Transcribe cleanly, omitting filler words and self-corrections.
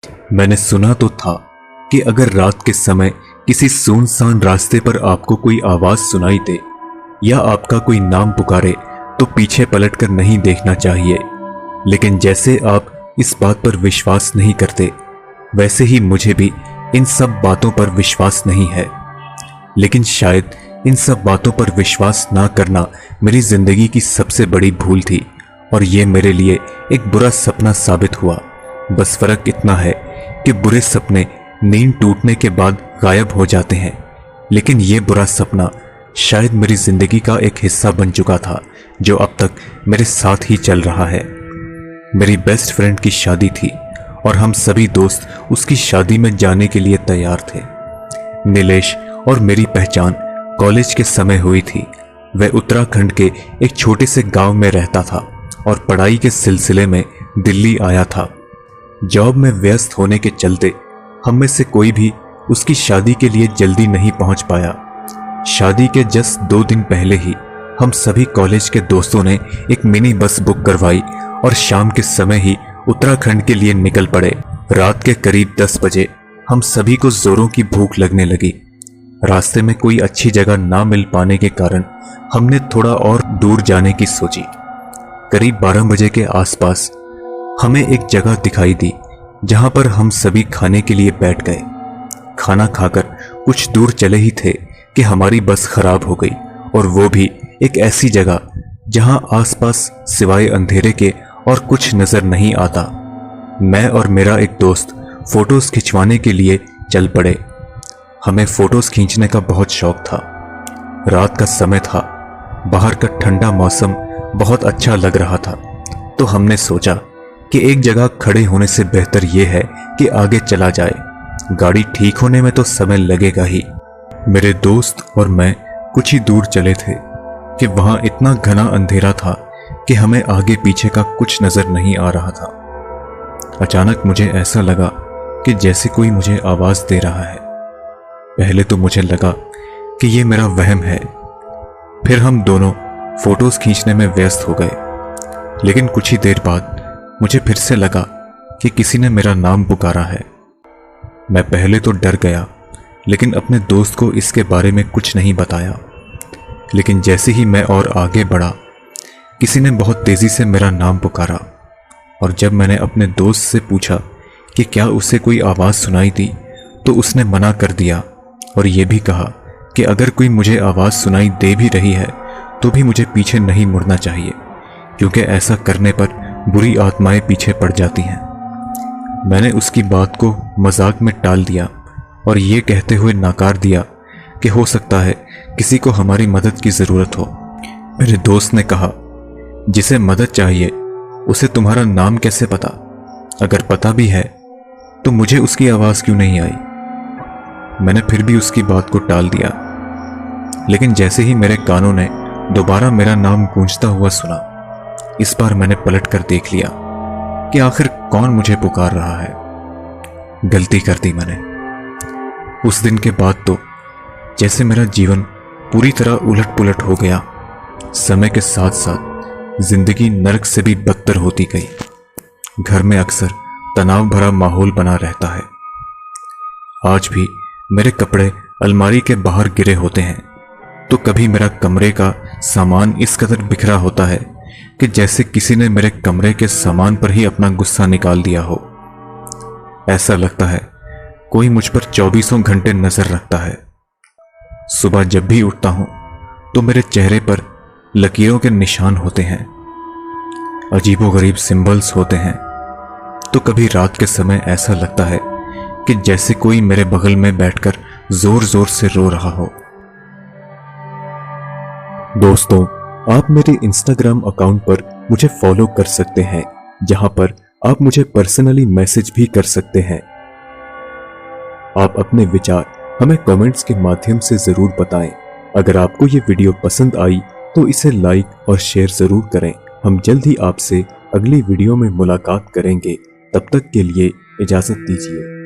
मैंने सुना तो था कि अगर रात के समय किसी सुनसान रास्ते पर आपको कोई आवाज सुनाई दे या आपका कोई नाम पुकारे तो पीछे पलटकर नहीं देखना चाहिए। लेकिन जैसे आप इस बात पर विश्वास नहीं करते, वैसे ही मुझे भी इन सब बातों पर विश्वास नहीं है। लेकिन शायद इन सब बातों पर विश्वास ना करना मेरी जिंदगी की सबसे बड़ी भूल थी और ये मेरे लिए एक बुरा सपना साबित हुआ। बस फर्क इतना है कि बुरे सपने नींद टूटने के बाद गायब हो जाते हैं, लेकिन ये बुरा सपना शायद मेरी जिंदगी का एक हिस्सा बन चुका था जो अब तक मेरे साथ ही चल रहा है। मेरी बेस्ट फ्रेंड की शादी थी और हम सभी दोस्त उसकी शादी में जाने के लिए तैयार थे। नीलेश और मेरी पहचान कॉलेज के समय हुई थी। वह उत्तराखंड के एक छोटे से गांव में रहता था और पढ़ाई के सिलसिले में दिल्ली आया था। जॉब में व्यस्त होने के चलते हम में से कोई भी उसकी शादी के लिए जल्दी नहीं पहुंच पाया। शादी के जस्ट 2 दिन पहले ही हम सभी कॉलेज के दोस्तों ने एक मिनी बस बुक करवाई और शाम के समय ही उत्तराखंड के लिए निकल पड़े। रात के करीब 10 बजे हम सभी को जोरों की भूख लगने लगी। रास्ते में कोई अच्छी जगह ना मिल पाने के कारण हमने थोड़ा और दूर जाने की सोची। करीब 12 बजे के आसपास हमें एक जगह दिखाई दी जहां पर हम सभी खाने के लिए बैठ गए। खाना खाकर कुछ दूर चले ही थे कि हमारी बस खराब हो गई, और वो भी एक ऐसी जगह जहां आसपास सिवाय अंधेरे के और कुछ नजर नहीं आता। मैं और मेरा एक दोस्त फोटोज खिंचवाने के लिए चल पड़े। हमें फोटोज खींचने का बहुत शौक था। रात का समय था, बाहर का ठंडा मौसम बहुत अच्छा लग रहा था, तो हमने सोचा कि एक जगह खड़े होने से बेहतर यह है कि आगे चला जाए। गाड़ी ठीक होने में तो समय लगेगा ही। मेरे दोस्त और मैं कुछ ही दूर चले थे कि वहां इतना घना अंधेरा था कि हमें आगे पीछे का कुछ नजर नहीं आ रहा था। अचानक मुझे ऐसा लगा कि जैसे कोई मुझे आवाज दे रहा है। पहले तो मुझे लगा कि ये मेरा वहम है। फिर हम दोनों फोटोज खींचने में व्यस्त हो गए। लेकिन कुछ ही देर बाद मुझे फिर से लगा कि किसी ने मेरा नाम पुकारा है। मैं पहले तो डर गया, लेकिन अपने दोस्त को इसके बारे में कुछ नहीं बताया। लेकिन जैसे ही मैं और आगे बढ़ा, किसी ने बहुत तेजी से मेरा नाम पुकारा, और जब मैंने अपने दोस्त से पूछा कि क्या उसे कोई आवाज सुनाई दी, तो उसने मना कर दिया और यह भी कहा कि अगर कोई मुझे आवाज सुनाई दे भी रही है तो भी मुझे पीछे नहीं मुड़ना चाहिए, क्योंकि ऐसा करने पर बुरी आत्माएं पीछे पड़ जाती हैं। मैंने उसकी बात को मजाक में टाल दिया और ये कहते हुए नकार दिया कि हो सकता है किसी को हमारी मदद की जरूरत हो। मेरे दोस्त ने कहा, जिसे मदद चाहिए उसे तुम्हारा नाम कैसे पता? अगर पता भी है तो मुझे उसकी आवाज क्यों नहीं आई? मैंने फिर भी उसकी बात को टाल दिया। लेकिन जैसे ही मेरे कानों ने दोबारा मेरा नाम गूंजता हुआ सुना, इस बार मैंने पलट कर देख लिया कि आखिर कौन मुझे पुकार रहा है। गलती कर दी मैंने। उस दिन के बाद तो जैसे मेरा जीवन पूरी तरह उलट पुलट हो गया। समय के साथ साथ जिंदगी नरक से भी बदतर होती गई। घर में अक्सर तनाव भरा माहौल बना रहता है। आज भी मेरे कपड़े अलमारी के बाहर गिरे होते हैं, तो कभी मेरा कमरे का सामान इस कदर बिखरा होता है कि जैसे किसी ने मेरे कमरे के सामान पर ही अपना गुस्सा निकाल दिया हो। ऐसा लगता है कोई मुझ पर 24 घंटे नजर रखता है। सुबह जब भी उठता हूं तो मेरे चेहरे पर लकीरों के निशान होते हैं, अजीबोगरीब सिंबल्स होते हैं। तो कभी रात के समय ऐसा लगता है कि जैसे कोई मेरे बगल में बैठकर जोर जोर से रो रहा हो। दोस्तों, आप मेरे इंस्टाग्राम अकाउंट पर मुझे फॉलो कर सकते हैं, जहां पर आप मुझे पर्सनली मैसेज भी कर सकते हैं। आप अपने विचार हमें कमेंट्स के माध्यम से जरूर बताएं। अगर आपको ये वीडियो पसंद आई तो इसे लाइक और शेयर जरूर करें। हम जल्द ही आपसे अगली वीडियो में मुलाकात करेंगे। तब तक के लिए इजाजत दीजिए।